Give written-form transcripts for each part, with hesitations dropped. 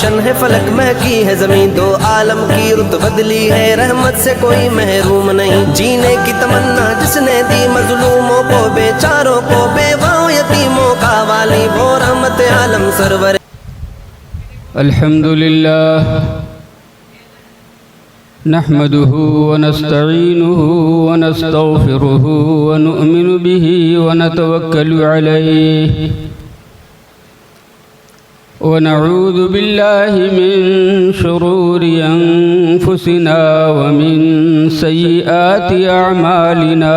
रोशन है फलक महकी है ज़मीन, दो आलम की रुत बदली है, रहमत से कोई महरूम नहीं। जीने की तमन्ना जिसने दी मजलूमों को, बेचारों को, बेवाओं यतीमों का वाली, वो रहमत आलम सरवर। अल्हम्दुलिल्लाह नहमदुहु व नस्तईनुहु व नस्तगफिरुहु व नु'मिनु बिही व नतवक्कलु अलैहि व नऊज़ु बिल्लाहि मिन शुरूरि अनफुसिना व मिन सय्यिआति अअमालिना।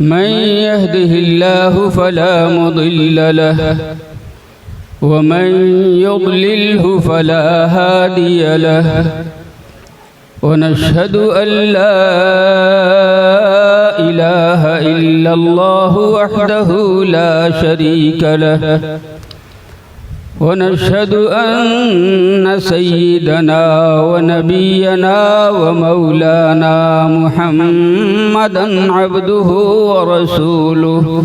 मन यहदिहिल्लाहु फला मुदिल्ल लहु व मन युद्लिल्हु फला हादिय लहु व नशहदु अल्ला इलाहा इल्लल्लाहु वहदहु ला शरीक लहु व नशहदु अन्न सय्यिदना व नबियना व मौलाना मुहम्मदन अब्दुहु व रसूलुहु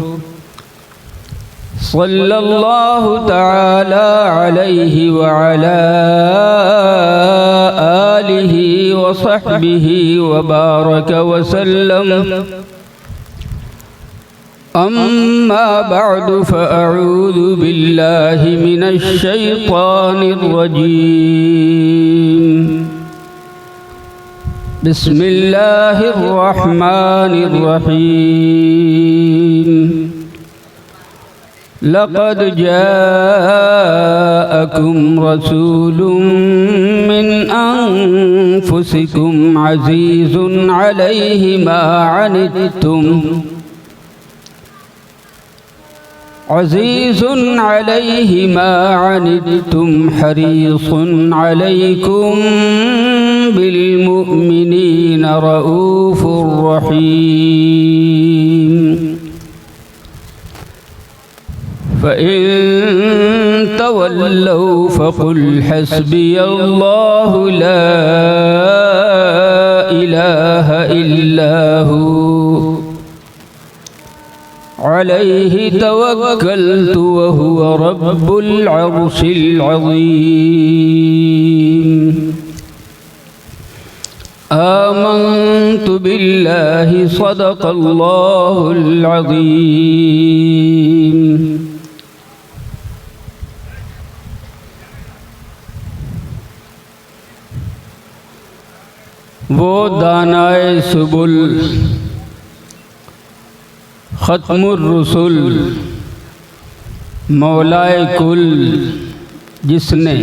सल्लल्लाहु तआला अलैहि व अला आलिहि व सहबिहि व बारक व सल्लम। अम्मा बअदु फअऊज़ु बिल्लाहि मिनश शैतानिर रजीम। बिस्मिल्लाहिर रहमानिर रहीम। लक़द जाअकुम रसूलुम मिन अनफुसिकुम अज़ीज़ुन अलैहि मा अनित्तुम अज़ीज़ुन अलैहि मा अनित्तुम हरीसुन अलैकुम बिल मुमिनीन रऊफ़ुर रहीम। फ़इन तवल्लौ फ़क़ुल हस्बियल्लाहु ला इलाहा इल्ला हु अलैहि तवक्कलतु व हुवा रब्बुल अर्शिल अज़ीम। आमन्तु बिल्लाहि सदक़ल्लाहुल अज़ीम। वो दानाए सुबुल ख़त्मुर रसूल मौलाए कुल जिसने,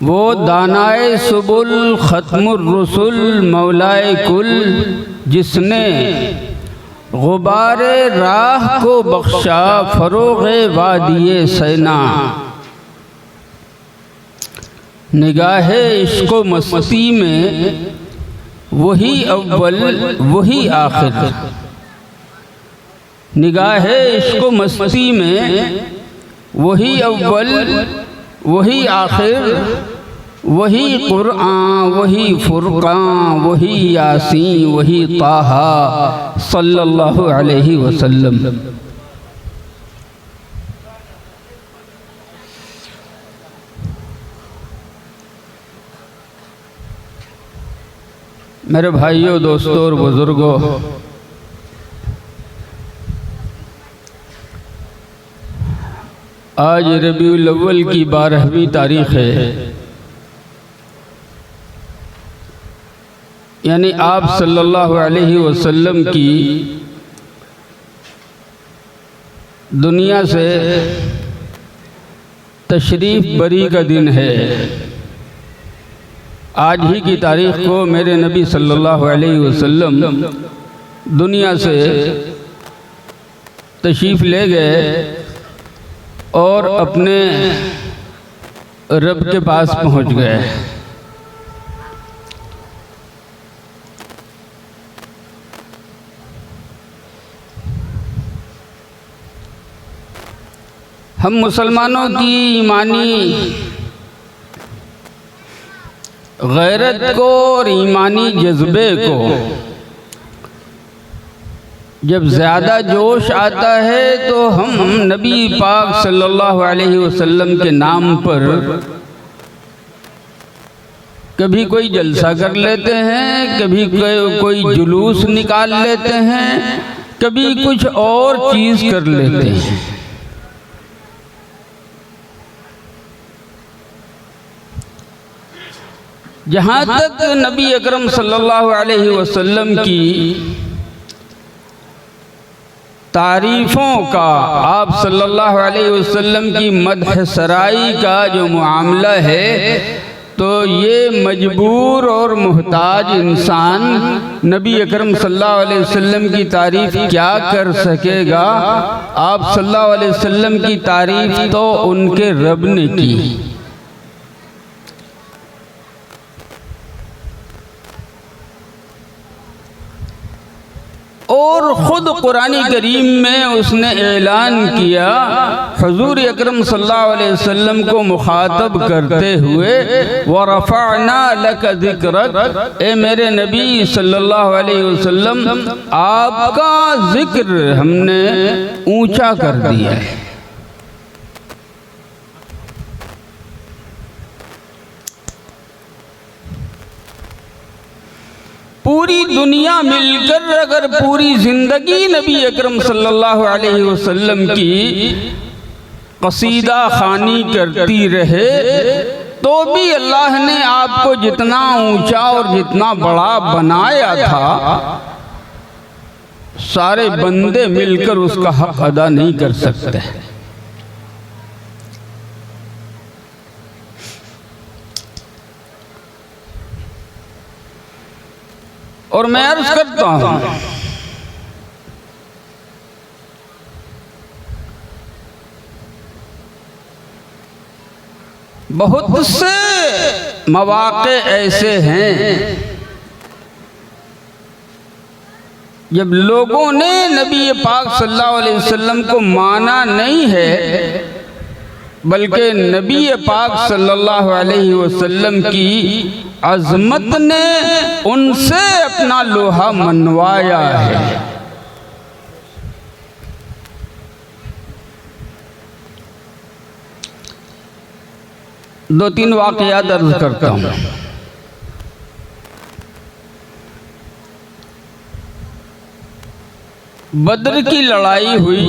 वो दानाए सुबुल ख़त्मुर रसूल मौलाए कुल जिसने, गुबारे राह को बख्शा फ़रोग़े वादिये सैना। निगाहे इश्क़ो मस्ती में वही अव्वल वही आखिर, निगाहे इश्क़ो मस्ती में वही अव्वल वही आखिर, वही क़ुरआन वही फ़ुरक़ान वही यासीन वही ताहा सल्लल्लाहु अलैहि वसल्लम। मेरे भाइयों, दोस्तों और बुज़ुर्गों, आज रबीउल अव्वल की 12वीं तारीख़ है, यानी आप सल्लल्लाहु अलैहि वसल्लम की दुनिया से तशरीफ़ बरी का दिन है। आज ही की तारीख़ को मेरे नबी सल्लल्लाहु अलैहि वसल्लम दुनिया से तशरीफ़ ले गए और अपने रब के पास पहुंच गए। हम मुसलमानों की ईमानी गैरत को और ईमानी जज्बे को जब ज़्यादा जोश आता है तो हम नबी पाक सल्लल्लाहु अलैहि वसल्लम के नाम पर कभी कोई जलसा कर लेते हैं, कभी कोई जुलूस निकाल लेते हैं, कभी कुछ और चीज़ कर लेते हैं। जहाँ तक नबी अकरम सल्लल्लाहु अलैहि वसल्लम की तारीफ़ों का, आप सल्लल्लाहु अलैहि वसल्लम की मदह सराई का जो मामला है, तो ये मजबूर और मुहताज इंसान नबी अकरम सल्लल्लाहु अलैहि वसल्लम की तारीफ़ क्या कर सकेगा। आप सल्लल्लाहु अलैहि वसल्लम की तारीफ़ तो उनके रब ने की। और ख़ुद कुरान करीम में उसने ऐलान किया, हुज़ूर अकरम सल्लल्लाहु अलैहि वसल्लम को मुखातब करते हुए, व रफ़अना लक ज़िक्रक, ए मेरे नबी सल्लल्लाहु अलैहि वसल्लम, आपका ज़िक्र हमने ऊंचा कर दिया है। पूरी दुनिया मिलकर अगर पूरी ज़िंदगी नबी अकरम सल्लल्लाहु अलैहि वसल्लम की कसीदा खानी करती रहे, तो भी अल्लाह ने आपको जितना ऊंचा और जितना बड़ा बनाया था, सारे बंदे मिलकर उसका हक अदा नहीं कर सकते। और मैं अर्ज करता हूँ, बहुत से मौक़े ऐसे हैं जब लोगों ने नबी पाक सल्लल्लाहु अलैहि वसल्लम को माना नहीं है, बल्कि नबी पाक सल्लल्लाहु अलैहि वसल्लम की अज़मत ने उनसे अपना लोहा मनवाया है। दो तीन वाक़यात अर्ज़ करता हूँ। बद्र की लड़ाई हुई,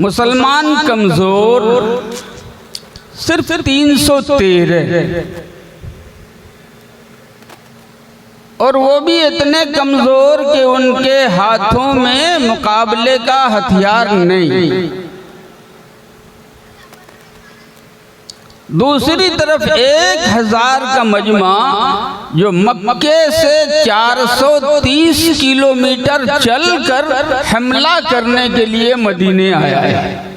मुसलमान कमज़ोर, सिर्फ 313, और वो भी इतने कमज़ोर कि उनके हाथों में मुकाबले का हथियार नहीं। दूसरी तरफ 1000 का मजमा जो मक्के से 430 किलोमीटर चलकर हमला करने के लिए मदीने आया है।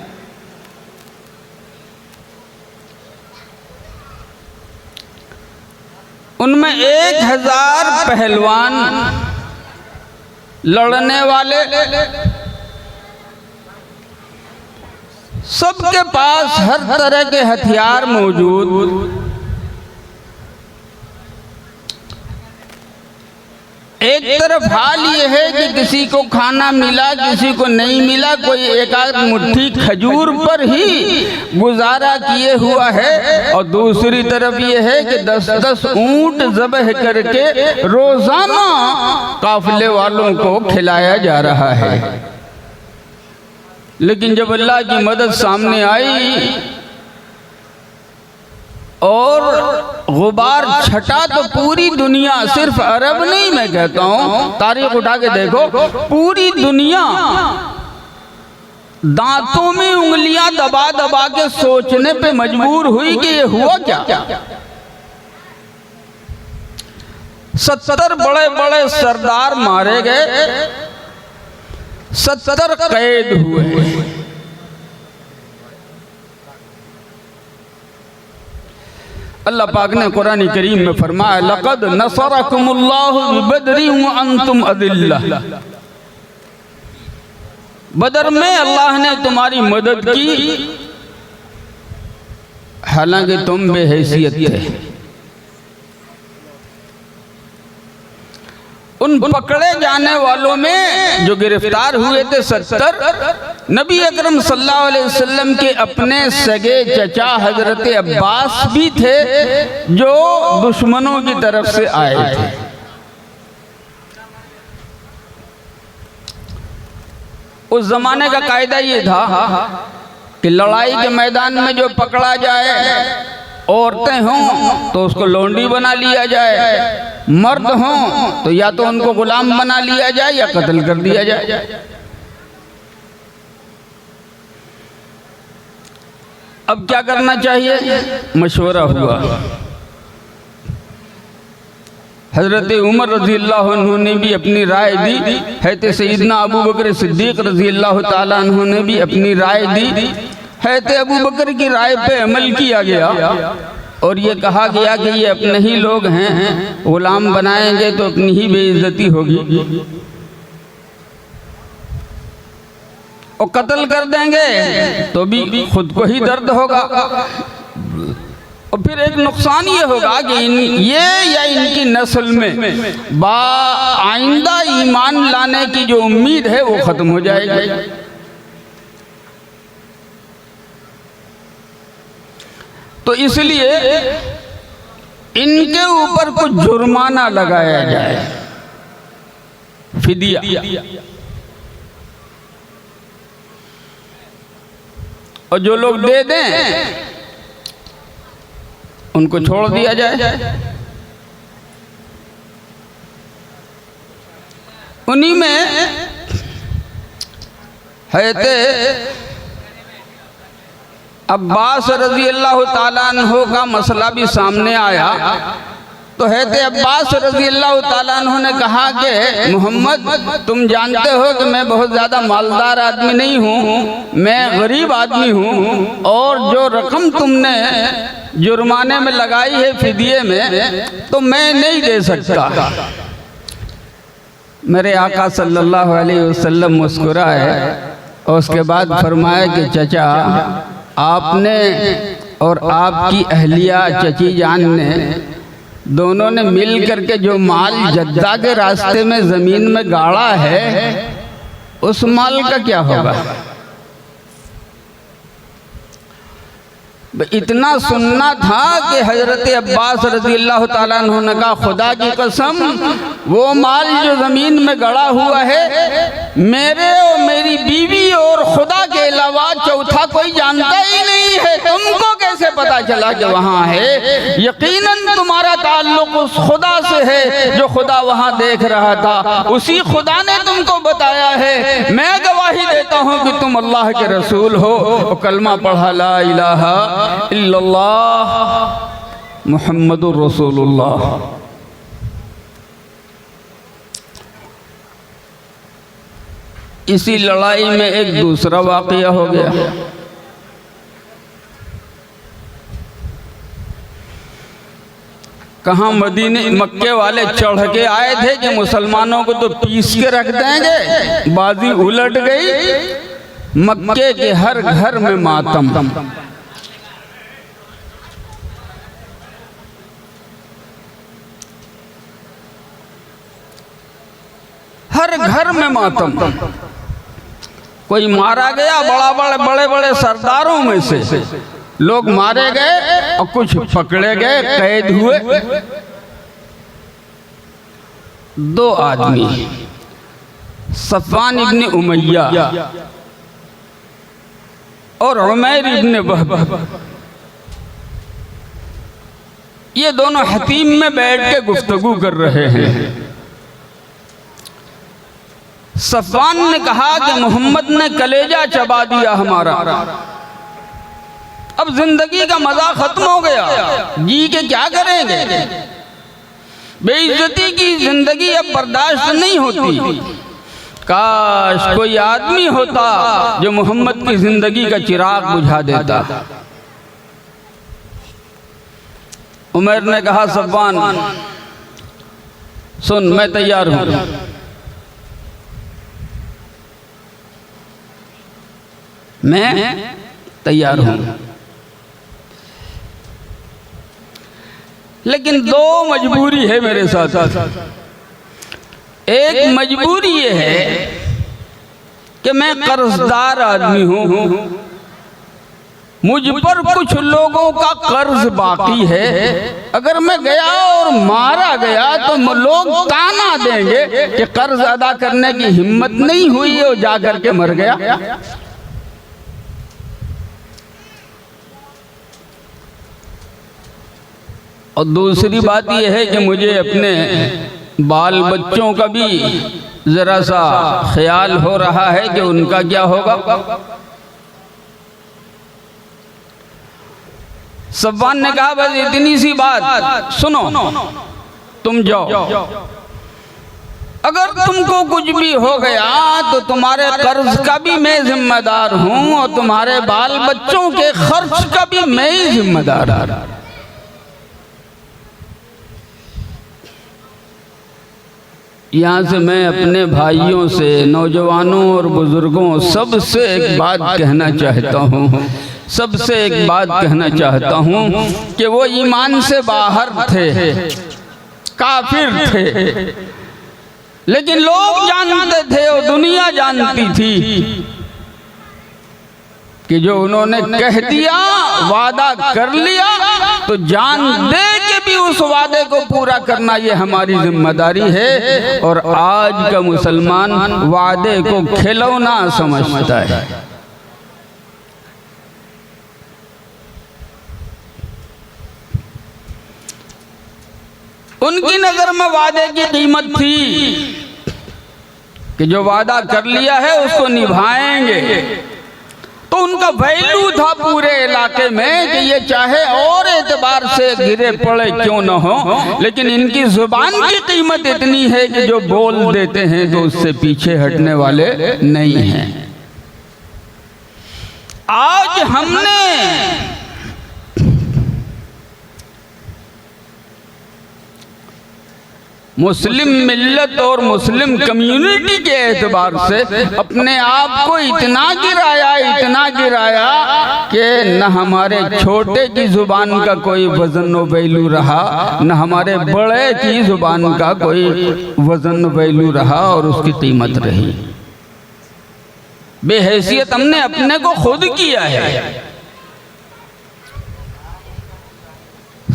उनमें 1000 पहलवान लड़ने वाले, सबके पास हर तरह के हथियार मौजूद। एक तरफ हाल ये है कि किसी को खाना मिला, किसी को नहीं मिला, कोई एक आध मुट्ठी खजूर पर ही गुजारा किए हुआ है, और दूसरी तरफ ये है कि 10-10 ऊंट ज़बह करके रोज़ाना काफिले वालों को खिलाया जा रहा है। लेकिन जब अल्लाह की मदद सामने आई और गुबार छटा, तो पूरी दुनिया, सिर्फ अरब नहीं, मैं कहता हूँ तारीख उठा के देखो, पूरी दुनिया दांतों में उंगलियां दबा दबा के सोचने पे मजबूर हुई कि ये हुआ क्या। 70 बड़े बड़े सरदार मारे गए, 70 कैद हुए। अल्लाह पाक ने कुरान करीम में फरमाया, लक़द नसरकुमुल्लाहु बिबद्रिन व अंतुम अदिल्ला। बदर में अल्लाह ने तुम्हारी मदद की, हालांकि तुम बेहैसियत थे। उन पकड़े जाने वालों में जो गिरफ्तार हुए थे 70 नबी अकरम सल्लल्लाहु अलैहि वसल्लम के अपने सगे चचा हजरत अब्बास भी थे, जो दुश्मनों की तरफ से आए थे। उस जमाने का कायदा ये था कि लड़ाई के मैदान में जो पकड़ा जाए, औरतें हों तो उसको लौंडी बना लिया जाए, मर्द हों तो या तो उनको गुलाम बना लिया जाए या कत्ल कर दिया जाए। अब क्या करना चाहिए? मशवरा हुआ। हजरत उमर रजी अल्लाह अन्हु ने भी अपनी राय दी, हैते सईदना अबू बकर सिद्दीक रजी अल्लाह ताला अन्हु ने भी अपनी राय दी। हैते अबू बकर की राय पे अमल किया गया और ये कहा गया कि ये अपने ही लोग हैं, गुलाम बनाएंगे तो अपनी ही बेइज्जती होगी, और कत्ल कर देंगे तो भी खुद को ही दर्द होगा, और फिर एक नुकसान ये होगा कि ये या इनकी नस्ल में आइंदा ईमान लाने की जो उम्मीद है वो खत्म हो जाएगी। तो इसलिए इनके ऊपर कुछ जुर्माना लगाया जाए, फिदिया। और जो लोग दे दें उनको छोड़ दिया जाए। उन्हीं में हैते अब्बास रजी अल्लाह ताला अन्हु का मसला भी सामने आया। तो हैते अब्बास रजी अल्लाह ताला अन्हु ने कहा कि मोहम्मद, तुम जानते हो कि मैं बहुत ज़्यादा मालदार आदमी नहीं हूँ, मैं गरीब आदमी हूँ, और जो रकम तुमने जुर्माने में लगाई है फिदिये में, तो मैं नहीं दे सकता। मेरे आका सल्लल्लाहु अलैहि वसल्लम मुस्कुराए और उसके बाद फरमाया कि चचा, आपने और आपकी अहलिया चची जान ने दोनों ने मिल करके जो माल जद्दा के रास्ते में ज़मीन में गाड़ा है, उस माल का क्या होगा? इतना सुनना था कि हजरत अब्बास रजी अल्लाह ताला अन्हु ने कहा, खुदा की कसम, वो माल जो ज़मीन में गड़ा हुआ है मेरे और मेरी बीवी और खुदा के अलावा चौथा कोई जानता ही नहीं है। तुमको कैसे पता चला कि वहाँ है? यकीनन तुम्हारा ताल्लुक उस खुदा से है जो खुदा वहाँ देख रहा था, उसी खुदा ने तुमको बताया है। मैं गवाही देता हूँ कि तुम अल्लाह के रसूल हो, और कलमा पढ़ा ला इलाहा इल्लल्लाह मुहम्मदुर रसूलुल्लाह। इसी लड़ाई में एक दूसरा वाक़या हो गया। कहाँ मदीने मक्के वाले चढ़ के आए थे कि मुसलमानों को तो पीस के रख देंगे, बाजी उलट गई। मक्के के हर घर में मातम, हर घर में मातम। कोई मारा गया, बड़े बड़े सरदारों में से लोग मारे गए और कुछ पकड़े गए, कैद हुए। 2 आदमी, सफ़वान इब्न उमैया और उमैर इब्न वहब, ये दोनों हतीम में बैठ के गुफ्तगू कर रहे हैं। सफ़वान ने कहा कि मोहम्मद ने कलेजा चबा दिया हमारा, अब जिंदगी का मजा खत्म हो गया, जी के क्या करेंगे? बेइज्जती की जिंदगी अब बर्दाश्त नहीं होती। काश कोई आदमी होता जो मोहम्मद की जिंदगी का चिराग बुझा देता। उमर ने कहा, सफ़वान सुन, मैं तैयार हूँ, मैं तैयार हूँ, लेकिन 2 मजबूरी है मेरे साथ। एक मजबूरी ये है कि मैं कर्जदार आदमी हूँ, मुझ पर कुछ लोगों का कर्ज बाकी है। अगर मैं गया और मारा गया तो लोग ताना देंगे कि कर्ज अदा करने की हिम्मत नहीं हुई और जाकर के मर गया। और दूसरी बात यह है कि मुझे अपने बाल बच्चों का भी जरा सा ख्याल हो रहा है कि उनका क्या होगा। सफ़वान ने कहा बस इतनी सी बात सुनो, तुम जाओ, अगर तुमको कुछ भी हो गया तो तुम्हारे कर्ज का भी मैं जिम्मेदार हूं और तुम्हारे बाल बच्चों के खर्च का भी मैं ही जिम्मेदार हूं। यहाँ से मैं अपने भाइयों से, नौजवानों और बुजुर्गों सबसे एक बात कहना चाहता हूँ, सबसे एक बात कहना चाहता हूँ कि वो ईमान से बाहर थे, काफिर थे, लेकिन लोग जानते थे और दुनिया जानती थी कि जो उन्होंने कह दिया, वादा कर लिया, तो जान दे के भी उस वादे को पूरा करना ये हमारी जिम्मेदारी है। और आज का मुसलमान वादे को खिलौना समझता है। उनकी नजर में वादे की कीमत थी कि जो वादा कर लिया है उसको निभाएंगे। तो उनका वैल्यू था पूरे इलाके में कि ये चाहे और एतबार से गिरे पड़े क्यों न हो, लेकिन इनकी जुबान की कीमत इतनी है कि जो बोल देते हैं तो उससे पीछे हटने वाले नहीं हैं। आज हमने मुस्लिम मिल्लत और मुस्लिम कम्युनिटी के एतबार से अपने आप को इतना गिराया कि न हमारे छोटे की जुबान का कोई वजन व वैल्यू रहा, न हमारे बड़े की जुबान का कोई वजन व वैल्यू रहा और उसकी कीमत रही। बेहैसियत हमने अपने को खुद किया है।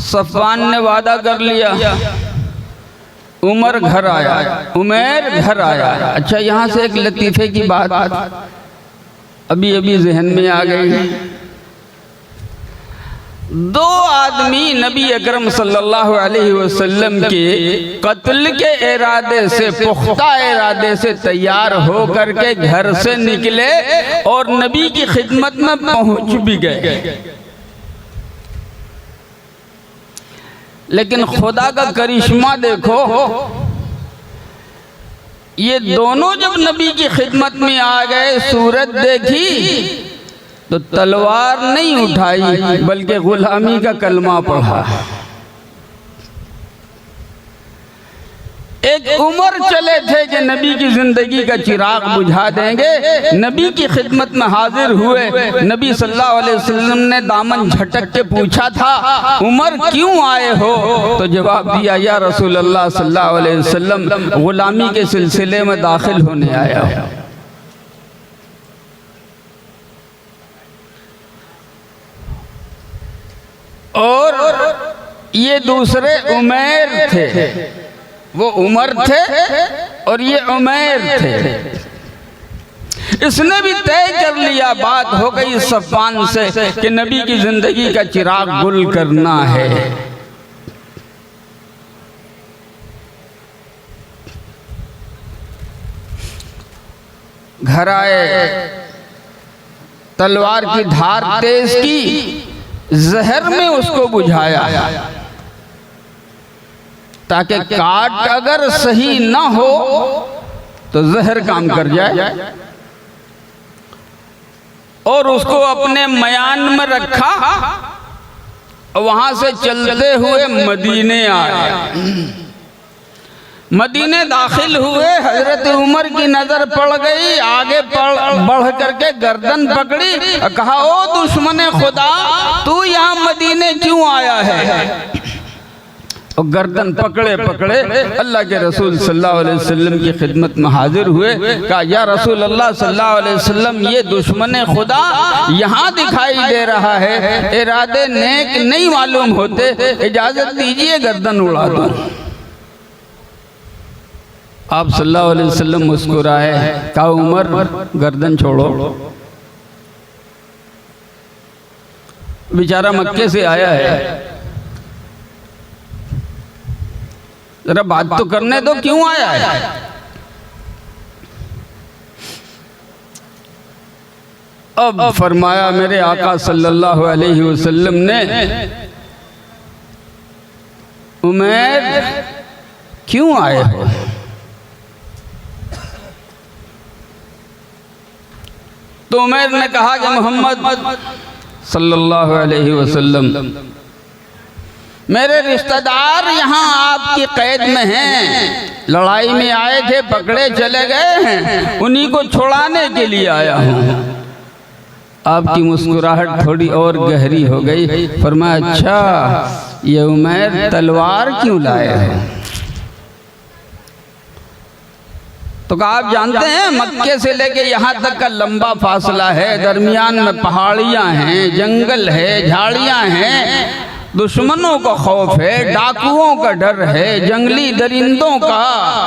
सफ़वान ने वादा कर लिया, उमर घर आया, उमैर घर आया। अच्छा, यहाँ से एक लतीफ़े की बात अभी जहन में आ गई। दो आदमी नबी अकरम सल्लल्लाहु अलैहि वसल्लम के कत्ल के इरादे से, पुख्ता इरादे से तैयार हो करके घर से निकले और नबी की खिदमत में पहुंच भी गए। लेकिन खुदा का करिश्मा देखो, ये दोनों जब नबी की खिदमत में आ गए, सूरत देखी तो तलवार नहीं उठाई बल्कि गुलामी का कलमा पढ़ा। एक उमर चले थे कि नबी की जिंदगी का चिराग बुझा देंगे, नबी की खिदमत में हाजिर हुए। नबी सल्लल्लाहु अलैहि वसल्लम ने दामन झटक के पूछा था, उमर क्यों आए हो? तो जवाब दिया, या रसूल अल्लाह सल्लल्लाहु अलैहि वसल्लम, गुलामी के सिलसिले में दाखिल होने आया हूं। और ये दूसरे उमैर थे, वो उमर थे और ये उमैर थे। इसने भी तय कर लिया, बात हो गई सफ़वान से कि नबी की जिंदगी का चिराग गुल करना है। घर आए, तलवार की धार तेज की, जहर में उसको बुझाया ताकि काट अगर सही ना हो तो जहर काम कर जाए। और उसको अपने मयान में रखा, वहां से चलते हुए मदीने आए। मदीने दाखिल हुए, हजरत उमर की नजर पड़ गई, आगे बढ़ करके गर्दन पकड़ी, कहा, ओ दुश्मन खुदा, तू यहाँ मदीने क्यों आया है? और गर्दन पकड़े पकड़े अल्लाह के रसूल सल्लल्लाहु अलैहि वसल्लम की खिदमत में हाजिर हुए। कहा या रसूल अल्लाह सल्लल्लाहु अलैहि वसल्लम, ये दुश्मन खुदा यहाँ दिखाई दे रहा है, इरादे नेक नहीं मालूम होते, इजाजत दीजिए गर्दन उड़ा दो। आप सल्लल्लाहु अलैहि वसल्लम मुस्कुराए, कहा उमर गर्दन छोड़ो, बेचारा मक्के से आया है, जरा बात तो करने दो, क्यों आया है? अब फरमाया मेरे आका सल्लल्लाहु अलैहि वसल्लम ने, उमर क्यों आए हो? तो उमर ने कहा कि मोहम्मद सल्लल्लाहु अलैहि वसल्लम, मेरे रिश्तेदार यहाँ आपकी कैद में हैं, लड़ाई में आए थे, पकड़े चले गए हैं, उन्हीं को छुड़ाने के लिए आया हूँ। आपकी मुस्कुराहट थोड़ी और गहरी हो गई। फरमाया अच्छा ये उमर तलवार क्यों लाए हो? तो कहा आप जानते हैं मक्के से लेके यहाँ तक का लंबा फासला है, दरमियान में पहाड़ियाँ हैं, जंगल है, झाड़ियाँ हैं, दुश्मनों का खौफ है, डाकुओं का डर है, जंगली दरिंदों का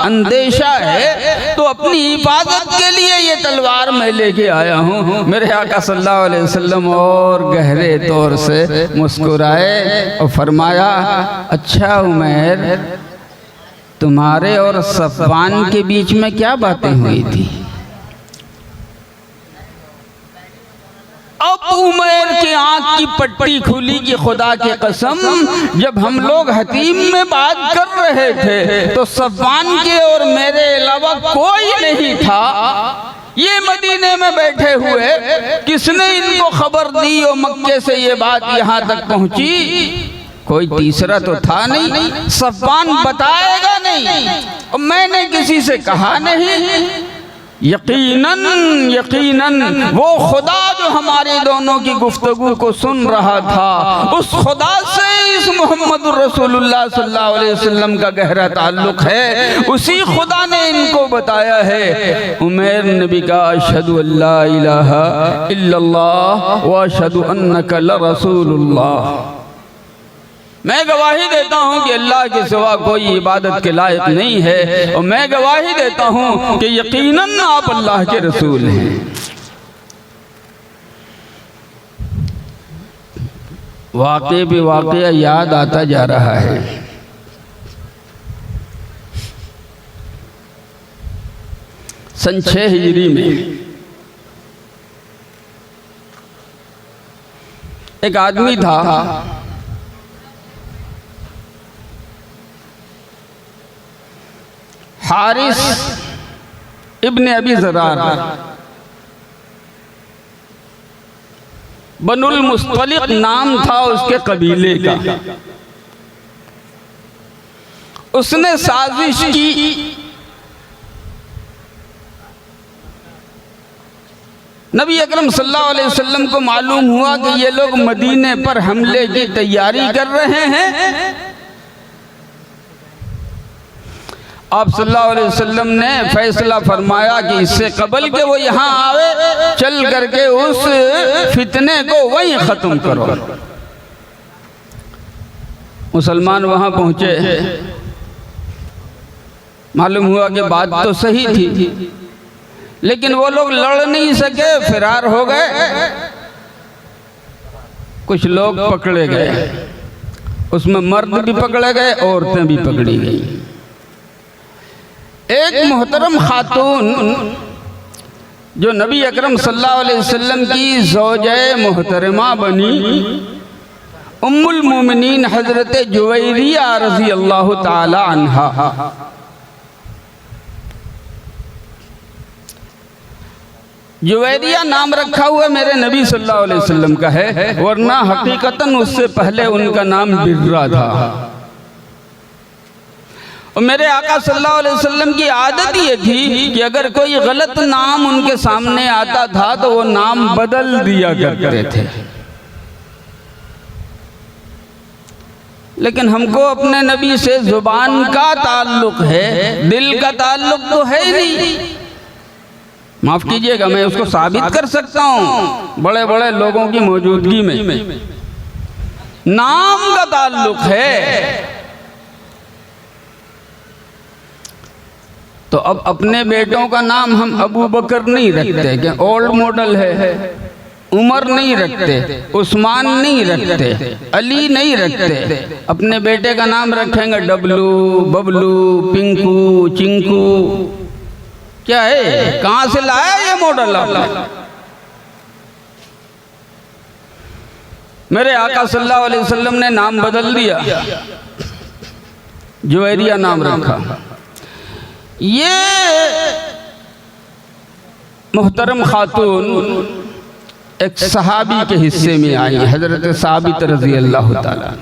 अंदेशा है, तो अपनी हिफाजत के लिए ये तलवार मैं लेके आया हूँ। मेरे आका सल्लल्लाहु अलैहि वसल्लम और गहरे तौर से मुस्कुराए और फरमाया अच्छा उमर, तुम्हारे और सफवान के बीच में क्या बातें हुई थी? अब उमर की आंख की पट्टी खुली कि खुदा की कसम, जब हम लोग हतीम में बात कर रहे थे तो सफवान के और मेरे अलावा कोई नहीं था। ये मदीने में बैठे हुए, किसने इनको खबर दी और मक्के से ये बात यहाँ तक पहुँची? कोई तीसरा तो था नहीं, सफवान बताएगा नहीं और मैंने किसी से कहा नहीं। यकीनन यकीनन वो खुदा जो हमारे दोनों की गुफ्तगू को सुन रहा था, उस खुदा से इस मोहम्मद रसूलुल्लाह सल्लल्लाहु अलैहि वसल्लम का गहरा ताल्लुक है, उसी खुदा ने इनको बताया है। उमर नबी का अशहदु अल्ला इलाहा इल्लल्लाह व अशहदु अन्नका लरसूलुल्लाह, मैं गवाही देता हूँ कि अल्लाह के सिवा कोई इबादत के लायक नहीं है, और मैं गवाही देता हूँ कि यकीनन आप अल्लाह के रसूल हैं। वाक़े पे वाक़या याद आता जा रहा है। सन 6 हिजरी में एक आदमी था, हारिस इब्ने अबी ज़रार, बनुल मुस्तलिक नाम था उसके कबीले का। उसने साजिश की नबी अकरम सल्लल्लाहु अलैहि वसल्लम को मालूम हुआ कि ये लोग मदीने पर हमले की तैयारी कर रहे हैं। आप सल्लल्लाहु अलैहि वसल्लम ने फैसला फरमाया कि इससे कबल के वो यहाँ आवे, चल करके उस फितने को वहीं ख़त्म करो। मुसलमान वहाँ पहुँचे, मालूम हुआ कि बात तो सही थी, लेकिन वो लोग लड़ नहीं सके, फरार हो गए। कुछ लोग पकड़े गए, उसमें मर्द भी पकड़े गए, औरतें भी पकड़ी गई। एक मोहतरम खातून जो नबी अकरम सल्लल्लाहु अलैहि वसल्लम की ज़ौजे मोहतरमा बनी, उम्मुल मोमिनीन हज़रत जुवैरिया रज़ी अल्लाह ताला अन्हा, जुवैरिया नाम रखा हुआ मेरे नबी सल्लल्लाहु अलैहि वसल्लम का है, वरना हकीकतन उससे पहले उनका नाम बिर्रा था। और मेरे आका सल्लल्लाहु अलैहि वसल्लम की आदत ये थी कि अगर कोई गलत नाम उनके सामने आता था तो वो नाम बदल दिया करते थे। लेकिन हमको अपने नबी से जुबान का ताल्लुक है, दिल का ताल्लुक तो है ही नहीं। माफ कीजिएगा, मैं उसको साबित कर सकता हूँ बड़े बड़े लोगों की मौजूदगी में। नाम का ताल्लुक है। तो अब अपने बेटों का नाम हम अबू बकर नहीं रखते, क्या ओल्ड मॉडल है। उमर नहीं रखते, उस्मान नहीं रखते, अली नहीं रखते। अपने बेटे का नाम रखेंगे डब्लू, बबलू, पिंकू, चिंकू। क्या है, कहां से लाया ये मॉडल आपने? मेरे आका सल्लल्लाहु अलैहि वसल्लम ने नाम बदल दिया, जुवैरिया नाम रखा। ये मुहतरम खातून एक सहाबी के हिस्से में आई, हजरत साबित रजी अल्लाह ताला।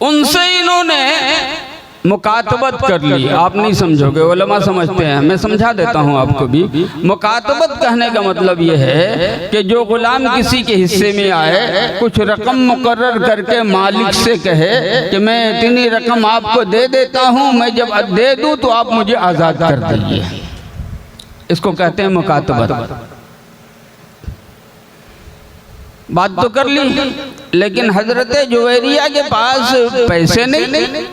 उनसे इन्होंने मुकातबत कर ली। आप नहीं समझोगे, उलमा समझते हैं, मैं समझा देता हूं आपको भी। मुकातबत कहने का मतलब यह है कि जो गुलाम किसी के हिस्से में आए, कुछ रकम मुकर्रर करके मालिक से कहे कि मैं इतनी रकम आपको दे देता हूं, मैं जब दे दूं तो आप मुझे आज़ाद कर दीजिए। इसको कहते हैं मुकातबत। बात तो कर ली, लेकिन हजरत जुवैरिया के पास पैसे नहीं है।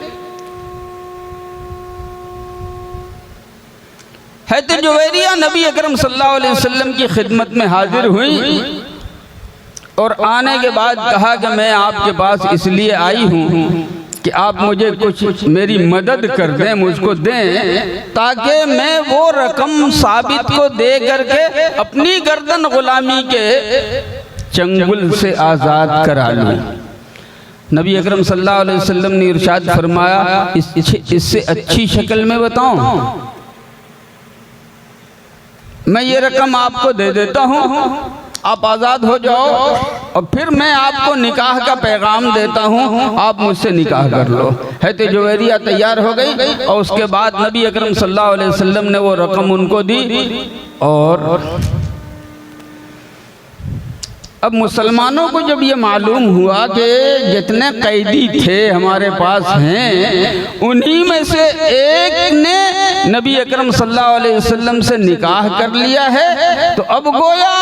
तो जुवैरिया नबी अकरम सल्लल्लाहु अलैहि वसल्लम की खिदमत में हाजिर हुई और आने के बाद कहा कि मैं आपके पास इसलिए आई हूँ कि आप मुझे कुछ मेरी मदद कर दें, मुझको दें, ताकि मैं वो रकम साबित को दे करके अपनी गर्दन गुलामी के चंगुल से आज़ाद करा लूं। नबी अकरम सल्लल्लाहु अलैहि वसल्लम ने इरशाद फरमाया, इससे अच्छी शक्ल में बताऊं, मैं ये रकम आपको दे देता हूं, आप आज़ाद हो जाओ और फिर मैं आपको निकाह का पैगाम देता हूं, आप मुझसे निकाह कर लो। है तो जुवैरिया तैयार हो गई और उसके बाद नबी अकरम सल्लल्लाहु अलैहि वसल्लम ने वो रकम उनको दी। और अब मुसलमानों को जब ये मालूम हुआ कि जितने कैदी थे हमारे पास हैं, उन्हीं में से एक ने नबी अकरम सल्लल्लाहु अलैहि वसल्लम से निकाह कर लिया है, तो अब गोया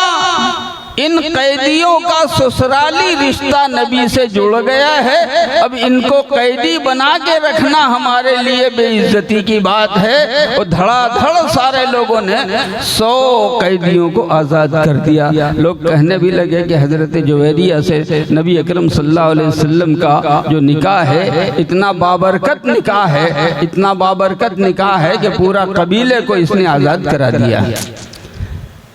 इन कैदियों का ससुराली रिश्ता नबी से जुड़ गया है। अब इनको कैदी बना के रखना हमारे लिए बेइज्जती की बात है। और धड़ाधड़ सारे लोगों ने 100 कैदियों को आज़ाद कर दिया। लोग कहने भी लगे कि हजरत जुवैरिया से नबी अकरम सल्लल्लाहु अलैहि वसल्लम का जो निकाह है, इतना बाबरकत निकाह है, इतना बाबरकत निकाह है कि पूरा कबीले को इसने आज़ाद करा दिया।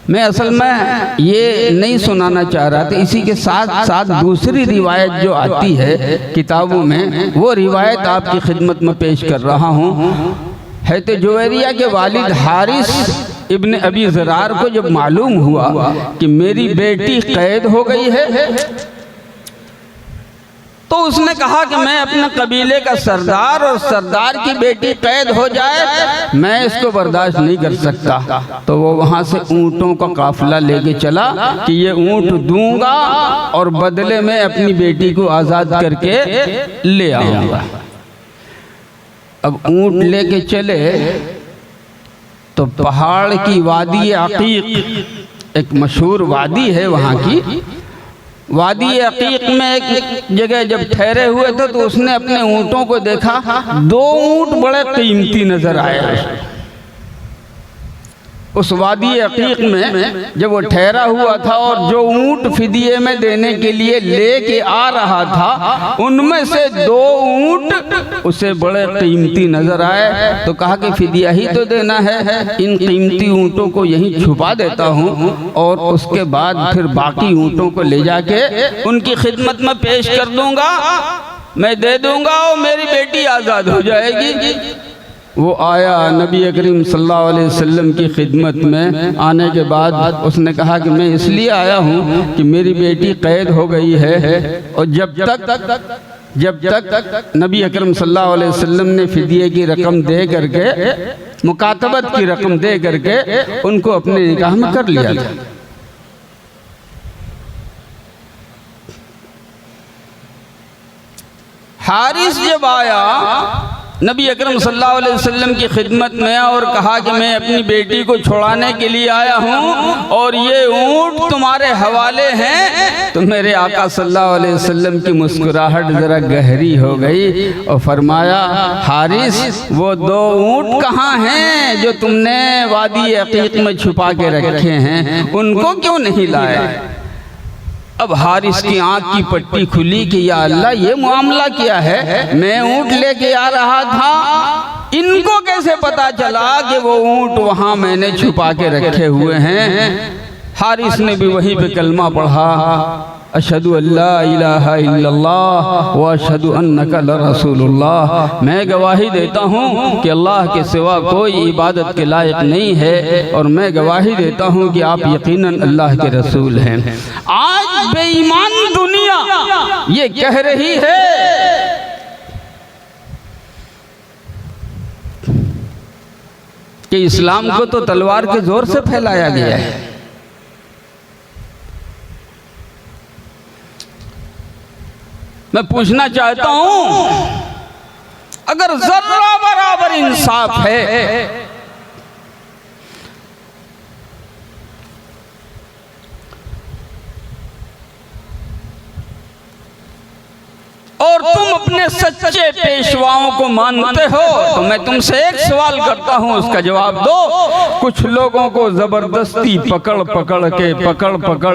मैं असल में ये नहीं सुनाना चाह रहा था, इसी के साथ साथ दूसरी रिवायत जो आती है किताबों में, वो रिवायत आपकी खिदमत में पेश कर रहा हूँ। है तो जुवैरिया के वालिद हारिस इब्न अबी ज़रार को जब मालूम हुआ कि मेरी बेटी कैद हो गई है, तो उसने कहा कि मैं अपने कबीले का सरदार और सरदार की बेटी कैद हो जाए, मैं इसको बर्दाश्त नहीं कर सकता। तो वो वहाँ से ऊँटों का काफिला लेके चला कि ये ऊँट दूंगा और बदले में अपनी बेटी को आज़ाद करके ले आऊँगा। अब ऊँट लेके चले तो पहाड़ की वादी अकीक, एक मशहूर वादी है वहाँ की, वादी अकीक में एक जगह जब ठहरे हुए थे तो उसने अपने ऊँटों को देखा। 2 ऊँट बड़े कीमती नजर आए। उस वादी अकीक में जब वो ठहरा हुआ था और जो ऊँट फिदिये में देने के लिए लेके आ रहा था, उनमें से 2 ऊँट उसे बड़े कीमती नजर आए। तो कहा कि फिदिया ही तो देना है, इन कीमती ऊँटों को यहीं छुपा देता हूँ और उसके बाद फिर बाकी ऊँटों को ले जाके उनकी खिदमत में पेश कर दूंगा, मैं दे दूंगा और मेरी बेटी आज़ाद हो जाएगी। वो आया नबी करीम सल्लल्लाहु अलैहि वसल्लम की खिदमत में। आने के बाद उसने कहा कि मैं इसलिए आया हूँ कि मेरी बेटी कैद हो गई है, और जब तक नबी अकरम सल्लल्लाहु अलैहि वसल्लम ने फिदिये की रकम दे करके, मुकातबत की रकम दे करके उनको अपने निकाह में कर लिया था। हारिस जब आया नबी अकरम सल्लल्लाहु अलैहि वसल्लम की खिदमत में और कहा कि मैं अपनी बेटी को छुड़ाने के लिए आया हूँ और ये ऊँट तुम्हारे हवाले हैं, तो मेरे आका सल्लल्लाहु अलैहि वसल्लम की मुस्कुराहट ज़रा गहरी हो गई और फरमाया, हारिस वो 2 ऊँट कहाँ हैं जो तुमने वादी अकीक में छुपा के रखे हैं, उनको क्यों नहीं लाए? अब हारिस की आंख की पट्टी खुली कि या अल्लाह ये मामला क्या है, मैं ऊँट लेके आ रहा था, इनको कैसे पता चला कि वो ऊँट वहाँ मैंने छुपा के रखे हुए हैं? हारिस ने भी वहीं पे कलमा पढ़ा, अशहदु अल्ला इलाहा इल्लल्लाह व अशहदु अन्नका लरसूलुल्लाह, मैं गवाही देता हूँ कि अल्लाह के सिवा कोई इबादत के लायक नहीं है और मैं गवाही देता हूँ कि आप यकीनन अल्लाह के रसूल हैं। आज बेईमान दुनिया ये कह रही है कि इस्लाम को तो तलवार के जोर से फैलाया गया है। मैं पूछना चाहता हूं, अगर जर्रा बराबर इंसाफ है और तुम अपने सच्चे पेशवाओं को मानते हो, तो मैं तुमसे एक सवाल करता हूं, उसका जवाब दो। कुछ लोगों को जबरदस्ती पकड़ पकड़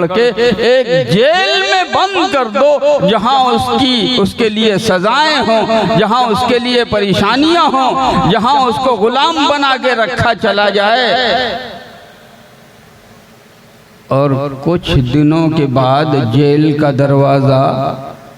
के एक जेल में बंद कर दो, जहां उसके लिए सजाएं हों, जहां उसके लिए परेशानियां हों, जहां उसको गुलाम बना के रखा चला जाए, और कुछ दिनों के बाद जेल का दरवाजा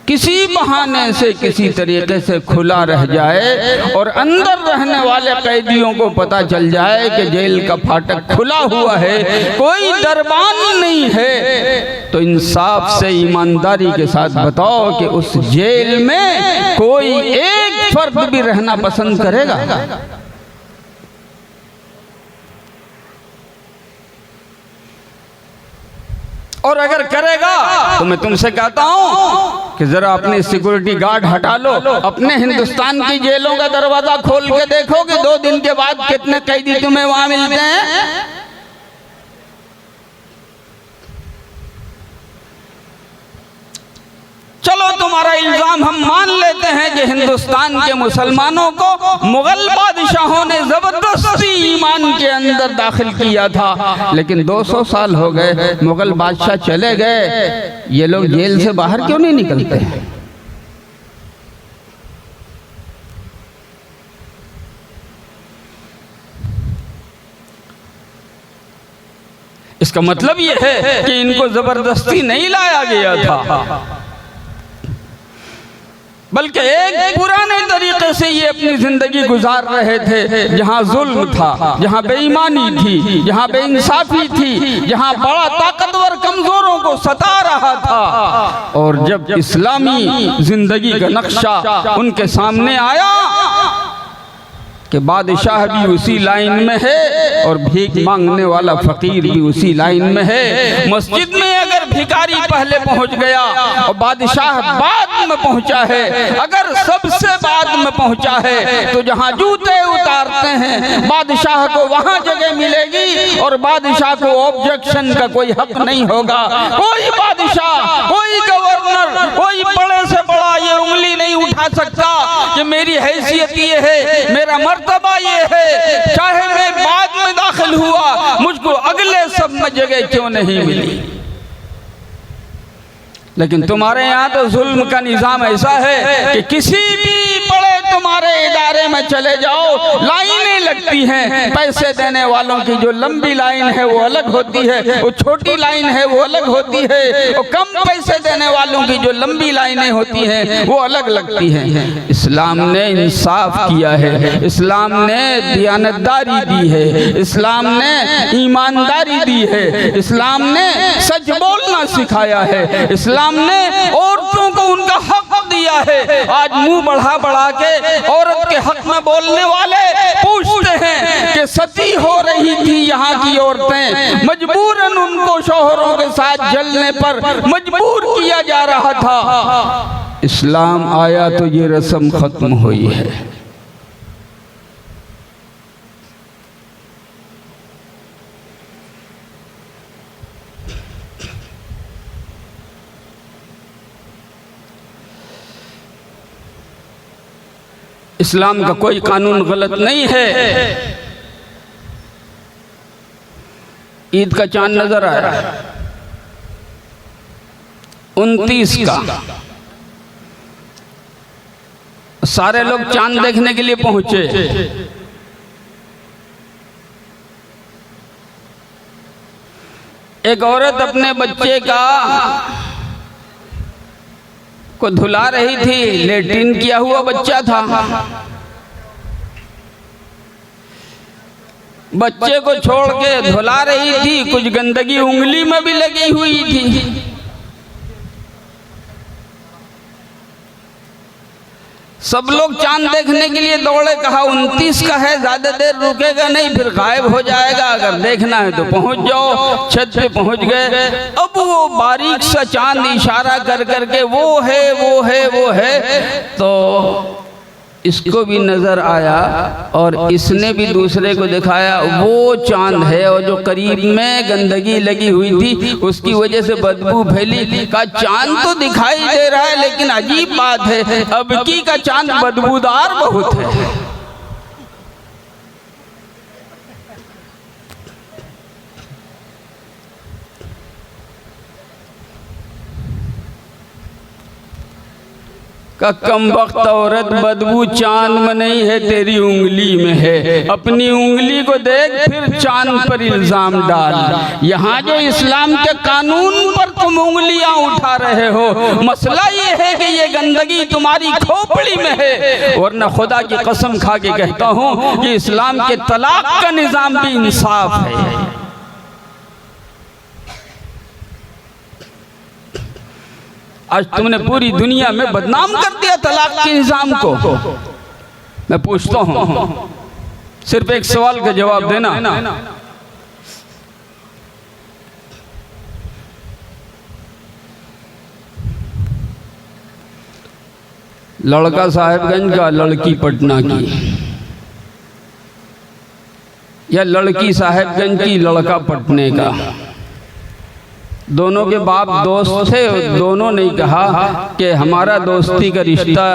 किसी बहाने से किसी तरीके से खुला रह जाए और अंदर रहने वाले कैदियों को पता चल जाए कि जेल का फाटक खुला हुआ है, कोई दरबान नहीं है, तो इंसाफ से ईमानदारी के साथ बताओ कि उस जेल में कोई एक फर्द भी रहना पसंद करेगा? और अगर करेगा तो मैं तुमसे कहता हूं कि जरा अपने सिक्योरिटी गार्ड हटा लो, अपने हिंदुस्तान की जेलों का दरवाजा खोल के देखो कि 2 दिन के बाद कितने कैदी तुम्हें वहां मिलते हैं। चलो तुम्हारा इल्जाम हम मान लेते हैं कि हिंदुस्तान के मुसलमानों को मुगल बादशाहों ने जबरदस्ती ईमान के अंदर दाखिल किया था, लेकिन 200 साल हो गए, मुगल बादशाह चले गए, ये लोग जेल से बाहर क्यों नहीं निकलते? इसका मतलब ये है कि इनको जबरदस्ती नहीं लाया गया था, बल्कि एक पुराने तरीके से ये अपनी जिंदगी गुजार रहे थे, जहाँ जुल्म था, जहाँ बेईमानी थी, जहाँ बेइंसाफी थी, जहाँ बड़ा ताकतवर कमजोरों को सता रहा था। और जब इस्लामी जिंदगी का नक्शा उनके सामने आया कि बादशाह भी उसी लाइन में है और भीख मांगने वाला फकीर भी उसी लाइन में है, मस्जिद में अगर भिखारी पहले पहुंच गया और बादशाह बाद में पहुंचा है, अगर सबसे बाद में पहुंचा है, तो जहां जूते उतारते हैं बादशाह को वहां जगह मिलेगी और बादशाह को ऑब्जेक्शन का कोई हक नहीं होगा। कोई बादशाह, कोई गवर्नर, कोई बड़े से बड़ा ये उंगली नहीं उठा सकता कि मेरी हैसियत ये है, मेरा मर्तबा ये है, चाहे मैं बाद में दाखिल हुआ, मुझको अगले सब में जगह क्यों नहीं मिली। लेकिन तुम्हारे यहाँ तो जुल्म का निजाम ऐसा है कि किसी भी बड़े तुम्हारे इदारे में चले जाओ, लाइनें लगती हैं, पैसे देने वालों की जो लंबी लाइन है वो अलग होती है, वो छोटी लाइन है वो अलग होती है, और कम पैसे देने वालों की जो लंबी लाइनें होती हैं वो अलग लगती हैं। इस्लाम ने इंसाफ किया है, इस्लाम ने दियानतदारी दी है, इस्लाम ने ईमानदारी दी है, इस्लाम ने सच बोलना सिखाया है, इस्लाम ने औरतों को उनका हक दिया है। आज मुंह बढ़ा बढ़ा के औरत के हक में बोलने वाले पूछते हैं कि सती हो रही थी यहाँ की औरतें, मजबूरन उनको शौहरों के साथ जलने पर मजबूर किया जा रहा था। इस्लाम आया तो ये रस्म ख़त्म हुई है। इस्लाम का कोई कानून गलत नहीं है। ईद का चांद नजर आया 29 का, सारे लोग चांद देखने के लिए पहुंचे। एक औरत अपने बच्चे का को धुला रही थी, लेट्रिन किया हुआ बच्चा था। बच्चे को छोड़ के धुला रही थी, कुछ गंदगी उंगली में भी लगी हुई थी। सब लोग चांद देखने के लिए दौड़े, कहा 29 का है, ज्यादा देर रुकेगा नहीं, फिर गायब हो जाएगा, अगर देखना है तो पहुंच जाओ। छत पे पहुंच गए। अब वो बारीक सा चांद इशारा कर करके वो है वो है वो है, तो इसको भी नजर आया और इसने भी दूसरे को दिखाया वो चांद है, और जो करीब में गंदगी लगी हुई थी उसकी वजह से बदबू फैली। का चांद तो दिखाई दे रहा है, लेकिन अजीब बात है, अब की का चांद बदबूदार बहुत है। का कम वक्त औरत, बदबू चांद में नहीं है, तेरी उंगली में है। अपनी उंगली को देख, फिर चांद पर इल्जाम डाल। यहाँ जो इस्लाम के कानून पर तुम उंगलियां उठा रहे हो, मसला ये है कि ये गंदगी तुम्हारी खोपड़ी में है। वरना खुदा की कसम खा के कहता हूँ कि इस्लाम के तलाक का निजाम भी इंसाफ है। आज तुमने पूरी दुनिया में बदनाम कर दिया तलाक के निजाम को। मैं पूछता हूं, सिर्फ एक सवाल का जवाब देना, लड़का साहिबगंज का, लड़की पटना की, या लड़की साहिबगंज की, लड़का पटने का, दोनों के बाप दोस्त थे। दोनों ने कहा कि हमारा दोस्ती का रिश्ता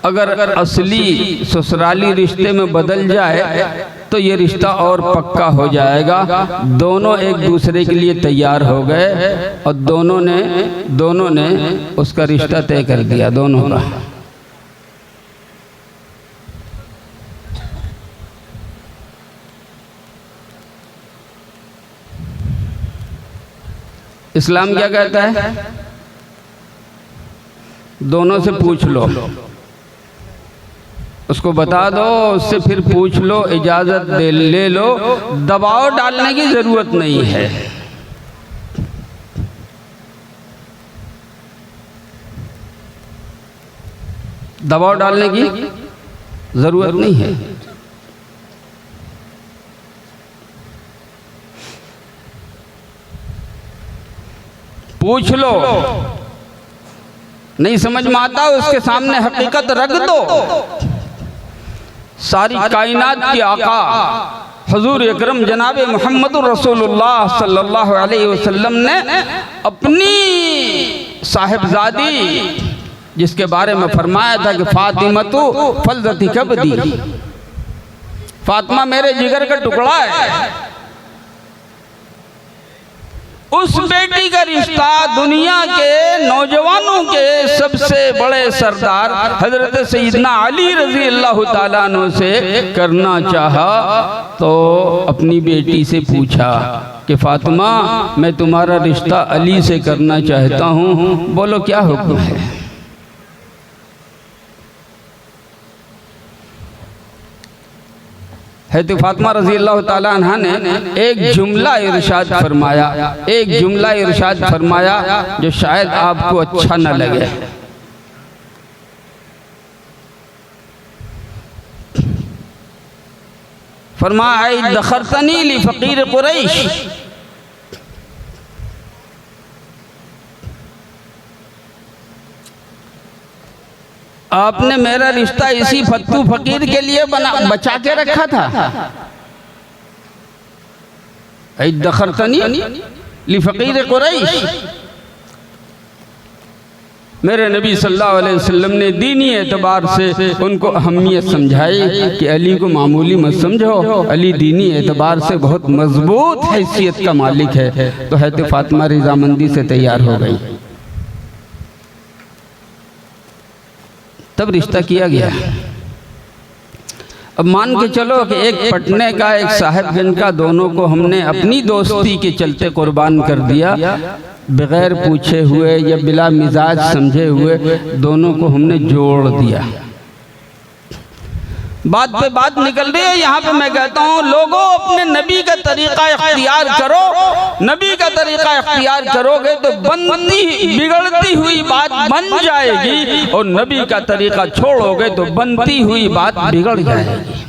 अगर असली ससुराली रिश्ते में बदल जाए तो ये रिश्ता और पक्का हो जाएगा। दोनों एक दूसरे के लिए तैयार हो गए और दोनों ने उसका रिश्ता तय कर दिया, दोनों का। इस्लाम क्या कहता है? दोनों से पूछ लो, उसको बता दो, उससे फिर पूछ लो, इजाजत ले लो। दबाव डालने की जरूरत नहीं है। दबाव डालने की जरूरत नहीं है। पूछ लो, नहीं समझ में आता उसके सामने हकीकत रख दो। सारी कायनात के आका हुजूर अकरम जनाब मोहम्मद रसूलुल्लाह सल्लल्लाहु अलैहि वसल्लम ने अपनी साहिबजादी, जिसके बारे में फरमाया था कि फातिमतु फलजती कबदी, फातिमा मेरे जिगर का टुकड़ा है, उस बेटी का रिश्ता दुनिया के नौजवानों के सबसे बड़े सरदार हजरत सईदना अली रजी अल्लाह ताला अन्हु से करना चाहा। तो अपनी बेटी से पूछा कि फातिमा, मैं तुम्हारा रिश्ता अली से करना चाहता हूँ, बोलो क्या हुक्म है। तो फातिमा रजी अल्लाह ताला अन्हा ने एक जुमला इरशाद फरमाया जो शायद आपको अच्छा न लगे। फरमाया दखरतनी ली फकीर कुरैश, आपने मेरा रिश्ता इसी फत्तू फकीर के लिए बचा के रखा था। दखरतनी ली फकीर कुरैश। मेरे नबी सल्लल्लाहु अलैहि वसल्लम ने दीनी एतबार से उनको अहमियत समझाई कि अली को मामूली मत समझो, अली दीनी एतबार से बहुत मजबूत हैसियत का मालिक है। तो हज़रत फातिमा रज़ामंदी से तैयार हो गई, तब रिश्ता किया गया। अब मान के चलो कि एक पटने का एक साहिबगंज का, दोनों को हमने अपनी दोस्ती के चलते कुर्बान कर दिया, बगैर पूछे हुए या बिला मिजाज समझे हुए दोनों को हमने जोड़ दिया। बात पे बात निकल रही है, यहाँ पे मैं कहता हूँ लोगों अपने नबी का तरीका इख्तियार करो। नबी का तरीका इख्तियार करोगे तो बनती बिगड़ती हुई बात बन जाएगी, और नबी का तरीका छोड़ोगे तो बनती हुई बात बिगड़ जाएगी।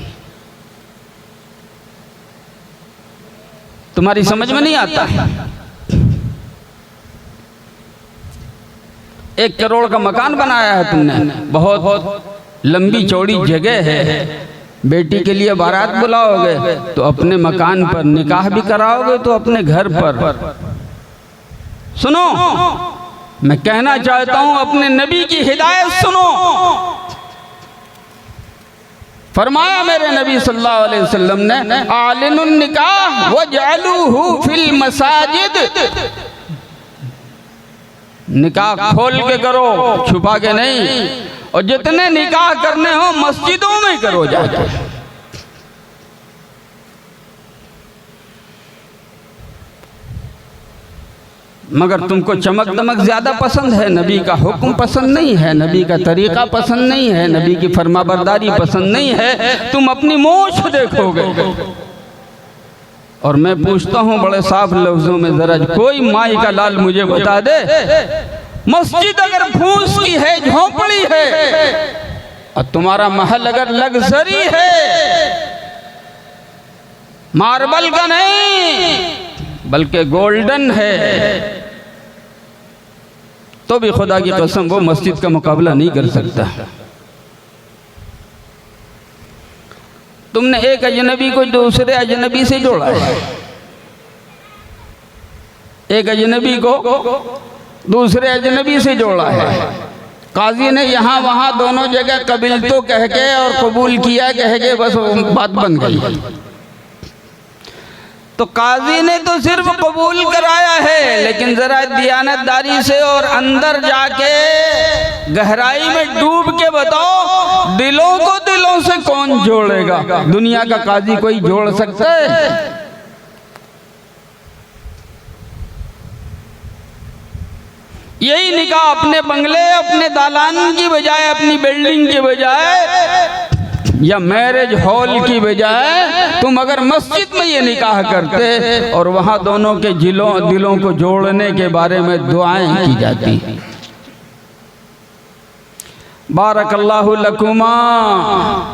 तुम्हारी समझ में नहीं आता। 1 करोड़ का मकान बनाया है तुमने, बहुत लंबी चौड़ी जगह है, बेटी के लिए बारात बुलाओगे तो अपने मकान पर, निकाह भी कराओगे तो अपने घर पर। सुनो, मैं कहना चाहता हूं अपने नबी की हिदायत सुनो। फरमाया मेरे नबी सल्लल्लाहु अलैहि वसल्लम ने, आलिनुन निकाह वजअलूहु फिल मसाजिद। निकाह खोल के करो, छुपा के नहीं, और जितने निकाह करने हो मस्जिदों में करो जाके। मगर तुमको चमक दमक ज्यादा पसंद है, नबी का हुक्म पसंद नहीं है, नबी का तरीका पसंद नहीं है, नबी की फरमाबरदारी पसंद नहीं है, तुम अपनी मोछ देखोगे। और मैं पूछता हूं बड़े साफ लफ्जों में, जरा कोई माई का लाल मुझे बता दे, मस्जिद अगर फूस की है, झोंपड़ी है, और तुम्हारा महल अगर लग्जरी है, मार्बल का नहीं बल्कि गोल्डन है, तो भी खुदा की कसम वो मस्जिद का मुकाबला नहीं कर सकता। तुमने एक अजनबी को दूसरे अजनबी से जोड़ा है, एक अजनबी को दूसरे अजनबी से जोड़ा है। काजी ने यहाँ वहाँ दोनों जगह कबील तो कह के और कबूल किया कह के, बस बात बन गई। तो काजी ने तो सिर्फ कबूल कराया है, लेकिन जरा दियानतदारी से और अंदर जाके गहराई में डूब के बताओ, दिलों को दिलों से कौन जोड़ेगा? दुनिया का काजी कोई जोड़ सकता है? यही निकाह अपने बंगले, अपने दालान की बजाय, अपनी बिल्डिंग की बजाय या मैरिज हॉल की बजाय तुम अगर मस्जिद में ये निकाह करते और वहाँ दोनों के दिलों को जोड़ने के बारे में दुआएं की जाती। बारकल्लाहु लकुमा,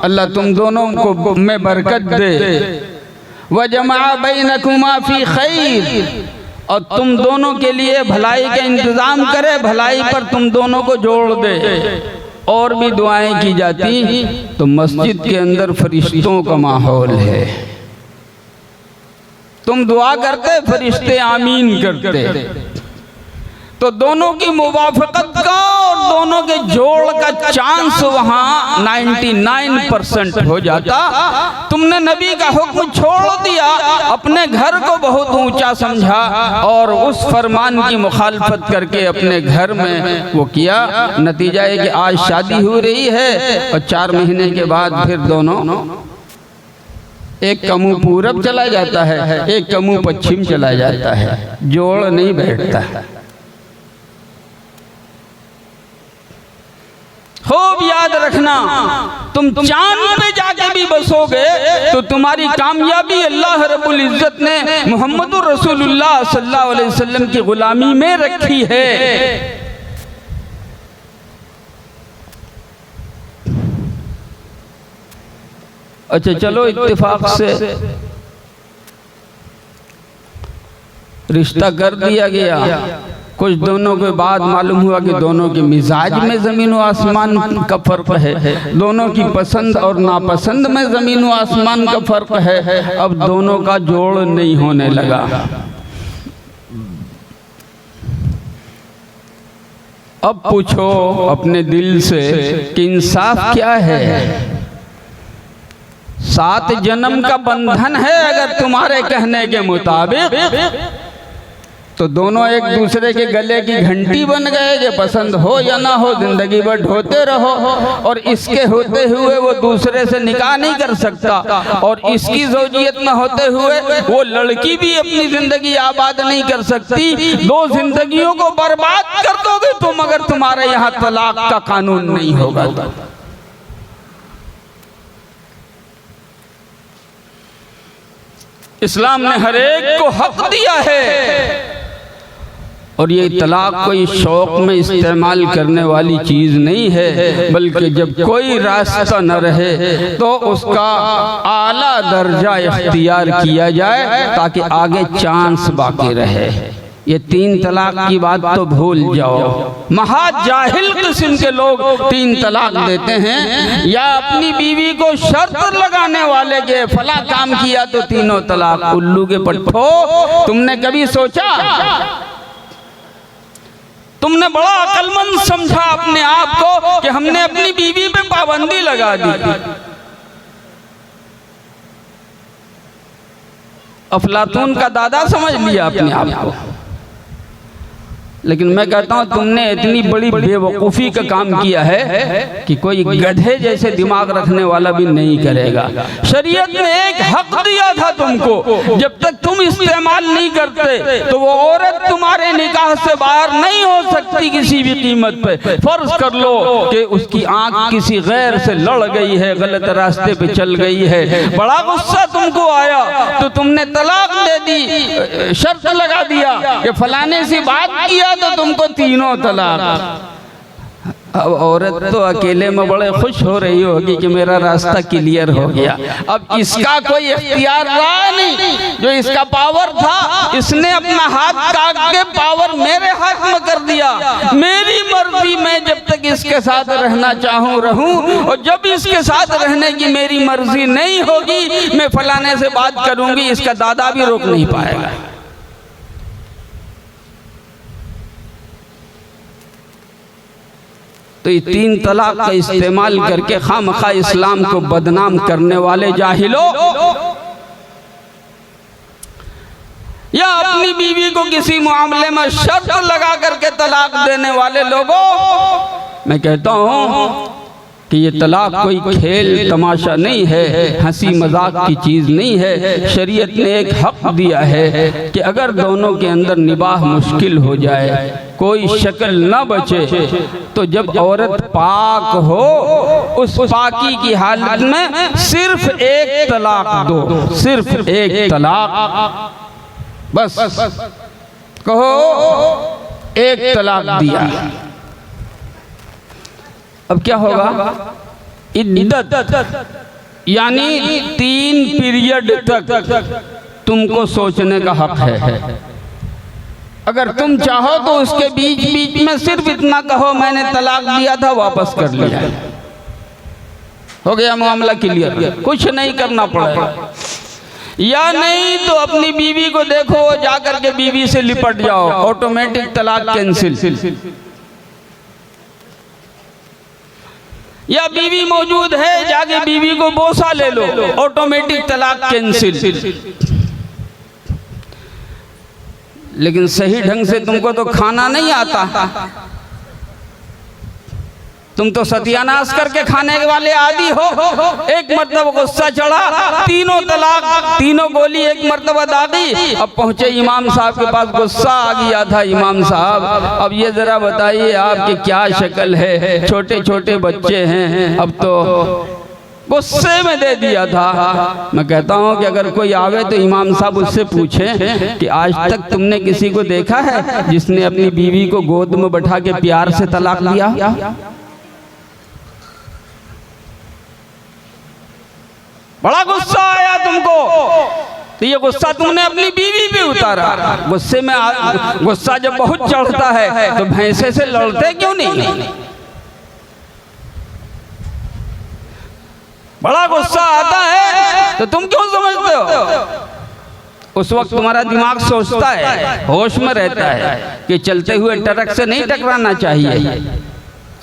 अल्लाह तुम दोनों को में बरकत दे। व जमा बैनकुमा फी खैर, और तुम दोनों के लिए भलाई का इंतजाम करे, भलाई पर तुम दोनों को जोड़ दे। और भी दुआएं की जाती। तो मस्जिद के अंदर फरिश्तों का माहौल है, तुम दुआ करते फरिश्ते आमीन करते, तो दोनों की मुवाफकत का और दोनों के जोड़ का चांस वहां 99% हो जाता। तुमने नबी का हुक्म छोड़ दिया, अपने घर को बहुत ऊंचा समझा और उस फरमान की मुखालफत करके अपने घर में वो किया। नतीजा है कि आज शादी हो रही है और 4 महीने के बाद फिर दोनों, एक का मुंह पूरब चला जाता है, एक का मुंह पश्चिम चला जाता है, जोड़ नहीं बैठता। खूब याद रखना, तुम चांद पे जाके भी बसोगे तो तुम्हारी कामयाबी अल्लाह रब्बुल इज्जत ने मुहम्मदुर रसूलुल्लाह सल्लल्लाहु अलैहि वसल्लम की गुलामी में रखी है। अच्छा चलो, इत्तेफाक से रिश्ता कर दिया गया, कुछ दोनों के बाद मालूम हुआ कि दोनों के मिजाज में ज़मीन व आसमान का फ़र्क है, दोनों की पसंद और नापसंद में ज़मीन व आसमान का फ़र्क है। अब दोनों का जोड़ नहीं होने लगा। अब पूछो अपने दिल से कि इंसाफ क्या है? 7 जन्म का बंधन है अगर तुम्हारे कहने के मुताबिक, तो दोनों एक दूसरे के गले की घंटी बन गए कि पसंद हो या ना हो जिंदगी भर ढोते रहो। और इसके होते हुए वो दूसरे से निकाह नहीं कर सकता, और इसकी ज़ौजियत में होते हुए वो लड़की भी अपनी जिंदगी आबाद नहीं कर सकती। 2 जिंदगियों को बर्बाद कर दोगे तुम अगर तुम्हारे यहाँ तलाक का कानून नहीं होगा तो। इस्लाम ने हर एक को हक दिया है, और ये तलाक कोई शौक में इस्तेमाल करने वाली चीज़ नहीं है, बल्कि जब कोई रास्ता न रहे तो उसका आला दर्जा इख्तियार किया जाए ताकि आगे चांस बाकी रहे। ये 3 तलाक की बात तो भूल जाओ। महाजाहिल किस्म के लोग 3 तलाक देते हैं, या अपनी बीवी को शर्त लगाने वाले के फला काम किया तो 3 तलाक। उल्लू के पट्ठो, तुमने कभी सोचा? तुमने बड़ा अक्लमंद समझा अपने आप को कि हमने अपनी बीवी पे पाबंदी लगा दी। अफलातून का दादा समझ लिया अपने आप को। लेकिन मैं कहता हूं तुमने इतनी बड़ी बेवकूफ़ी का काम किया है कि कोई गधे जैसे दिमाग रखने वाला भी नहीं करेगा। शरीयत ने एक हक दिया था तुमको, जब तक तुम इस्तेमाल नहीं करते तो वो औरत तुम्हारे निकाह से बाहर नहीं हो सकती किसी भी कीमत पे। फर्ज कर लो कि उसकी आंख किसी गैर से लड़ गई है, गलत रास्ते पे चल गई है, बड़ा गुस्सा तुमको आया तो तुमने तलाक दे दी, शर्त लगा दिया कि फलाने से बात किया तो तुमको 3 तलाक। अब औरत तो अकेले में बड़े खुश हो रही होगी कि मेरा रास्ता क्लियर हो गया। अब इसका कोई इख्तियार रहा नहीं, जो इसका पावर था इसने अपना हाथ काट के पावर मेरे हाथ में कर दिया। मेरी मर्जी, मैं जब तक इसके साथ रहना चाहूँ रहूं, और जब इसके साथ रहने की मेरी मर्जी नहीं होगी मैं फलाने से बात करूंगी, इसका दादा भी रोक नहीं पाएगा। तो ये 3 तलाक का इस्तेमाल करके खामखा इस्लाम को बदनाम करने वाले जाहिलों, या अपनी बीवी को किसी मामले में शर्त लगा करके तलाक देने वाले लोगों, मैं कहता हूँ कि ये तलाक कोई खेल तमाशा नहीं है, हंसी मजाक की चीज़ नहीं है। शरीयत ने एक हक दिया है कि अगर दोनों के अंदर निबाह मुश्किल हो जाए, कोई शक्ल न बचे, तो जब औरत पाक हो उस पाकी की हालत में सिर्फ 1 तलाक दो, सिर्फ 1 तलाक, बस कहो 1 तलाक दिया। अब क्या होगा? इद्दत यानी 3 पीरियड तक तुमको सोचने का हक है। अगर तुम चाहो तो उसके बीच बीच में सिर्फ इतना कहो मैंने तलाक दिया था, वापस कर लिया, हो गया मामला क्लियर, कुछ नहीं करना पड़ेगा। या नहीं तो अपनी बीवी को देखो, जाकर के बीवी से लिपट जाओ, ऑटोमेटिक तलाक कैंसिल। या बीवी मौजूद है, जाके बीवी को बोसा ले लो, ऑटोमेटिक तलाक कैंसिल। लेकिन सही ढंग से तुमको तो खाना नहीं आता, तुम तो सत्यानाश करके खाने के वाले आदि हो। एक मर्तबा गुस्सा चढ़ा, 3 तलाक, 3 गोली एक मर्तबा दादी। अब पहुंचे इमाम साहब के पास, गुस्सा आ गया था इमाम साहब, अब ये जरा बताइए आपकी क्या शक्ल है, छोटे छोटे बच्चे हैं, अब तो गुस्से में दे दिया था। मैं कहता हूँ कि अगर कोई आवे तो इमाम साहब उससे पूछें कि आज तक तुमने किसी को देखा है जिसने अपनी बीवी को गोद में बैठा के प्यार से तलाक दिया? बड़ा गुस्सा आया तुमको, तो ये गुस्सा तुमने अपनी बीवी पे उतारा। गुस्से में गुस्सा जब बहुत चढ़ता है तो भैंसे से लड़ते क्यों नहीं? बड़ा गुस्सा आता है तो तुम क्यों समझते हो? उस वक्त तुम्हारा दिमाग सोचता है, होश में रहता है कि चलते हुए ट्रक से नहीं टकराना चाहिए,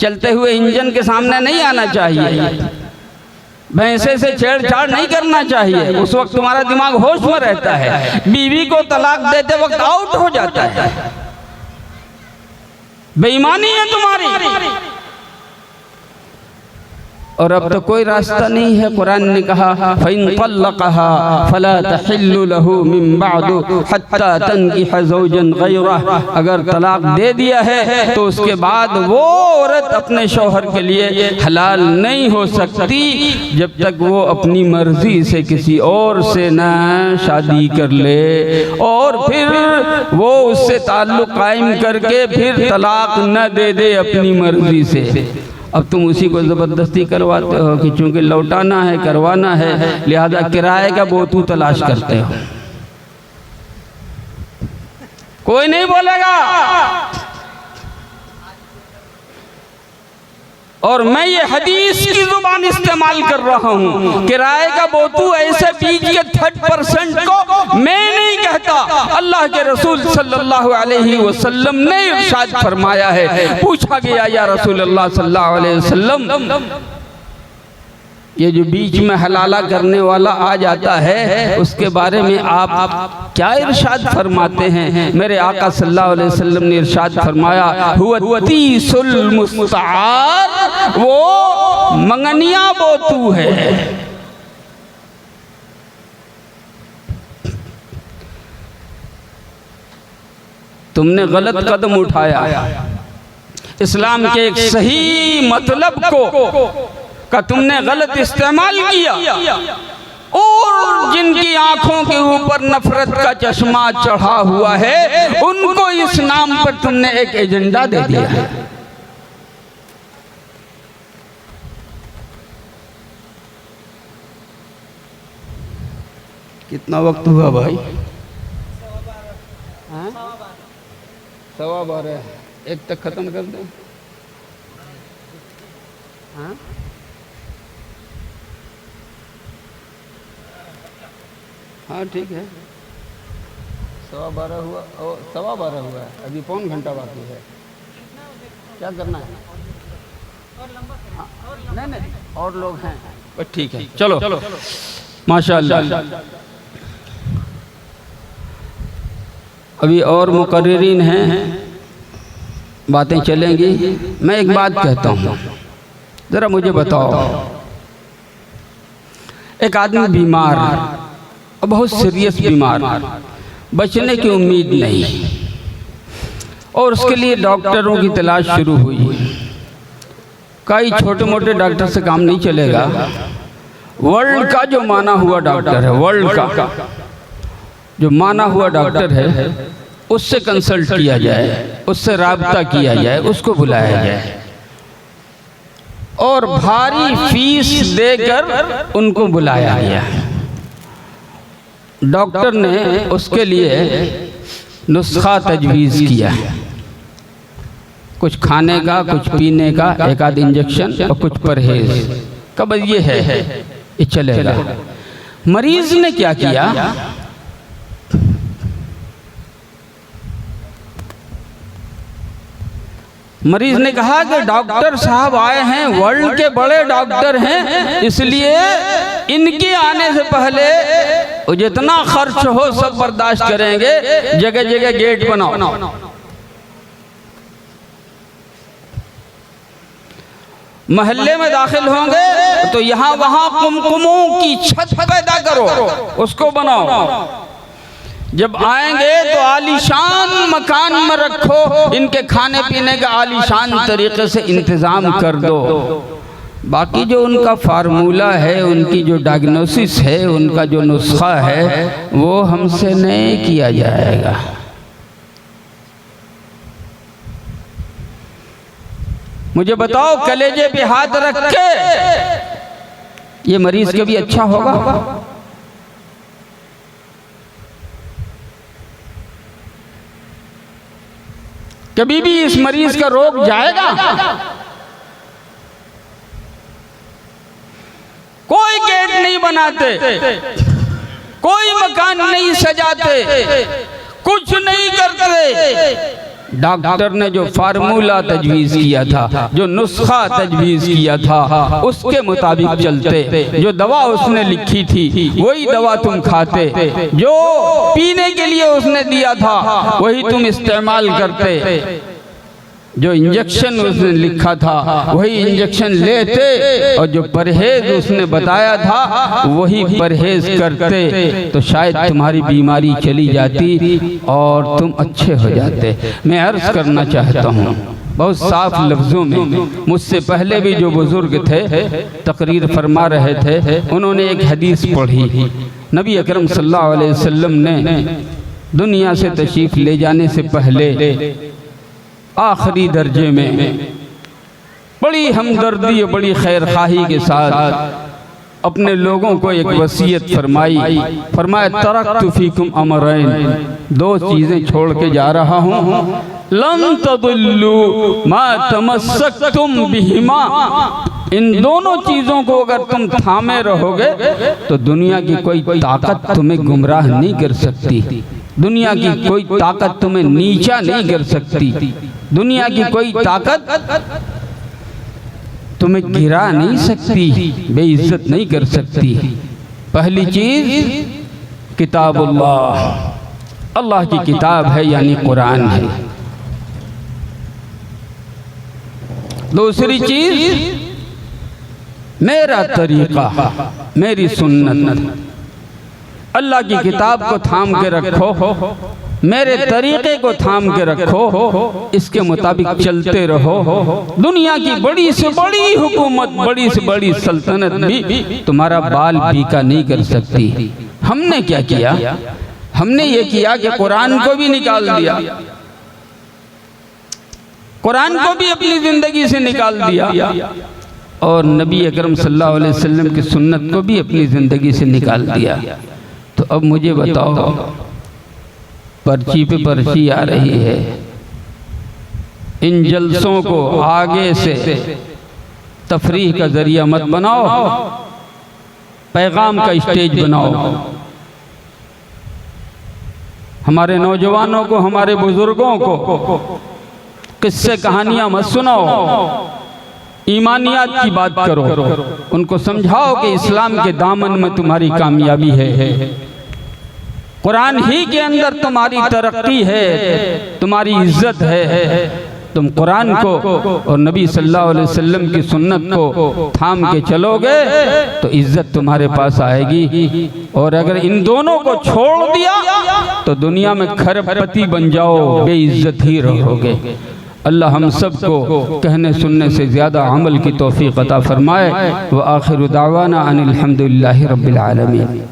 चलते हुए इंजन के सामने नहीं आना चाहिए, भैंसे से छेड़छाड़ नहीं करना चाहिए। उस वक्त तुम्हारा दिमाग होश में रहता है। बीवी को तलाक देते वक्त आउट हो जाता है। बेईमानी है तुम्हारी। और अब तो कोई रास्ता नहीं है। कुरान ने कहा फ़इन तल्लक़हा फ़ला तहिल्लु लहू मिन बअदु हत्ता तनकिह ज़ौजन गैरह। अगर तलाक दे दिया है तो उसके बाद वो औरत अपने शौहर के लिए हलाल नहीं हो सकती जब तक वो अपनी मर्जी से किसी और से न शादी कर ले और फिर वो उससे ताल्लुक़ कायम करके फिर तलाक न दे दे अपनी मर्जी से। अब तुम उसी को ज़बरदस्ती करवाते हो कि चूँकि लौटाना है, करवाना है, लिहाजा किराए का बोतू तलाश करते हो। कोई नहीं बोलेगा। और मैं ये हदीस की जुबान इस्तेमाल कर रहा हूँ। किराए का बोतू ऐसे बीज के 30% को मैं नहीं कहता, अल्लाह के रसूल सल्लल्लाहु अलैहि वसल्लम ने इरशाद फरमाया है। पूछा गया या रसूल अल्लाह सल्लल्लाहु अलैहि वसल्लम, ये जो बीच में हलाला करने वाला आ जाता है उसके बारे में आप क्या इरशाद फरमाते हैं? मेरे आका सल्लल्लाहु अलैहि वसल्लम ने इरशाद फरमाया हुवा तीसुल मुस्तआर, वो मंगनिया बोतू है। तुमने गलत कदम उठाया। इस्लाम के एक सही मतलब का तुमने गलत इस्तेमाल किया और जिनकी आंखों के ऊपर नफरत का चश्मा चढ़ा हुआ है उनको इस नाम पर तुमने एक एजेंडा दे दिया है। कितना वक्त हुआ भाई? 12:15। एक तक खत्म कर दो। हाँ, हाँ ठीक है। 12:15 हुआ और 12:15 हुआ है, अभी पौन घंटा बाकी है। क्या करना है? हाँ, नहीं और लोग हैं बस, ठीक है। चलो माशाअल्लाह। अभी और मुकर्रिरीन हैं, बातें चलेंगी। मैं एक बात कहता हूँ, ज़रा मुझे बताओ, एक आदमी बीमार, बहुत सीरियस बीमार, बचने की उम्मीद नहीं, और उसके लिए डॉक्टरों की तलाश शुरू हुई। कई छोटे मोटे डॉक्टर से काम नहीं चलेगा। वर्ल्ड का जो माना हुआ डॉक्टर है, वर्ल्ड का जो माना हुआ डॉक्टर है, उससे कंसल्ट किया जाए, उससे राब्ता किया जाए, उसको बुलाया जाए और भारी फीस देकर उनको बुलाया गया। डॉक्टर ने उसके लिए नुस्खा तजवीज़ किया, कुछ खाने का, कुछ पीने का, एक आध इंजेक्शन और कुछ परहेज का, बस ये है, ये चलेगा। मरीज ने क्या किया? मरीज ने कहा कि डॉक्टर साहब आए हैं, वर्ल्ड के बड़े डॉक्टर हैं, इसलिए इनके आने से पहले जितना खर्च हो सब बर्दाश्त करेंगे, जगह जगह गेट बनाओ। महल्ले में दाखिल होंगे तो यहाँ वहाँ कुमकुमों की छत पैदा करो, उसको बनाओ। जब आएंगे तो आलीशान मकान में रखो, इनके खाने पीने का आलीशान तरीके से इंतज़ाम कर दो। बाकी जो उनका फार्मूला है, उनकी जो डायग्नोसिस है, उनका जो नुस्खा है, वो हमसे नहीं किया जाएगा। मुझे बताओ, कलेजे पे हाथ रख के ये मरीज कभी अच्छा होगा? कभी भी इस मरीज का रोग जाएगा? कोई गेट नहीं बनाते, कोई मकान नहीं सजाते, कुछ नहीं करते। डॉक्टर ने जो फार्मूला तजवीज़ किया था, जो नुस्खा तजवीज़ किया था, उसके मुताबिक चलते। जो दवा उसने लिखी थी वही दवा तुम खाते, जो पीने के लिए उसने दिया था वही तुम इस्तेमाल करते, जो इंजेक्शन उसने लिखा था वही इंजेक्शन लेते, और जो परहेज उसने बताया था वही परहेज करते, तो शायद तुम्हारी बीमारी चली जाती और तुम अच्छे हो जाते। मैं अर्ज करना चाहता हूँ बहुत साफ लफ्ज़ों में, मुझसे पहले भी जो बुज़ुर्ग थे तकरीर फरमा रहे थे, उन्होंने एक हदीस पढ़ी। नबी अकरम सल्लल्लाहु अलैहि वसल्लम ने दुनिया से तशरीफ़ ले जाने से पहले आखिरी दर्जे में बड़ी हमदर्दी और बड़ी खैर खाही के साथ अपने लोगों को एक वसीयत फरमाई। फरमाया तरक्तु फीकुम अमरैन, दो चीज़ें छोड़ के जा रहा हूँ, लन तदुल्लू मा तमस्सकतुम बिहिमा, इन दोनों चीज़ों को अगर तुम थामे रहोगे तो दुनिया की कोई ताकत तुम्हें गुमराह नहीं कर सकती, दुनिया की कोई ताकत तुम्हें नीचा नहीं कर सकती, दुनिया की कोई ताकत तुम्हें गिरा नहीं सकती, बेइज्जत नहीं कर सकती। पहली चीज किताबुल्लाह, अल्लाह की किताब है यानी कुरान है। दूसरी चीज मेरा तरीका, मेरी सुन्नत। अल्लाह की किताब को थाम के रखो, मेरे तरीक़े को थाम के रखो, इसके मुताबिक चलते रहो। दुनिया की बड़ी से बड़ी हुकूमत, बड़ी से बड़ी सल्तनत भी तुम्हारा बाल बीका नहीं कर सकती। हमने क्या किया? हमने ये किया कि कुरान को भी निकाल दिया, कुरान को भी अपनी ज़िंदगी से निकाल दिया, और नबी अकरम सल्लल्लाहु अलैहि वसल्लम की सुन्नत को भी अपनी ज़िंदगी से निकाल दिया। तो अब मुझे बताओ, पर्ची पे पर्ची आ रही है, इन जलसों को आगे से तफरीह का जरिया मत बनाओ, पैगाम का स्टेज बनाओ। हमारे नौजवानों को, हमारे बुजुर्गों को किस्से कहानियां मत सुनाओ, ईमानियात की बात करो, उनको समझाओ कि इस्लाम के दामन में तुम्हारी कामयाबी है, कुरान ही के अंदर तुम्हारी तरक्की है, तुम्हारी इज्जत है। तुम कुरान को और नबी सल्लल्लाहु अलैहि वसल्लम की सुन्नत को थाम के चलोगे तो इज्जत तुम्हारे पास आएगी, और अगर इन दोनों को छोड़ दिया तो दुनिया में खरबपति बन जाओ, बेइज्जत ही रहोगे। अल्लाह हम सब को कहने सुनने से ज़्यादा अमल की तौफीक अता फरमाए। व आखिरु दावाना अनिल हम्दुलिल्लाहि रब्बिल आलमीन।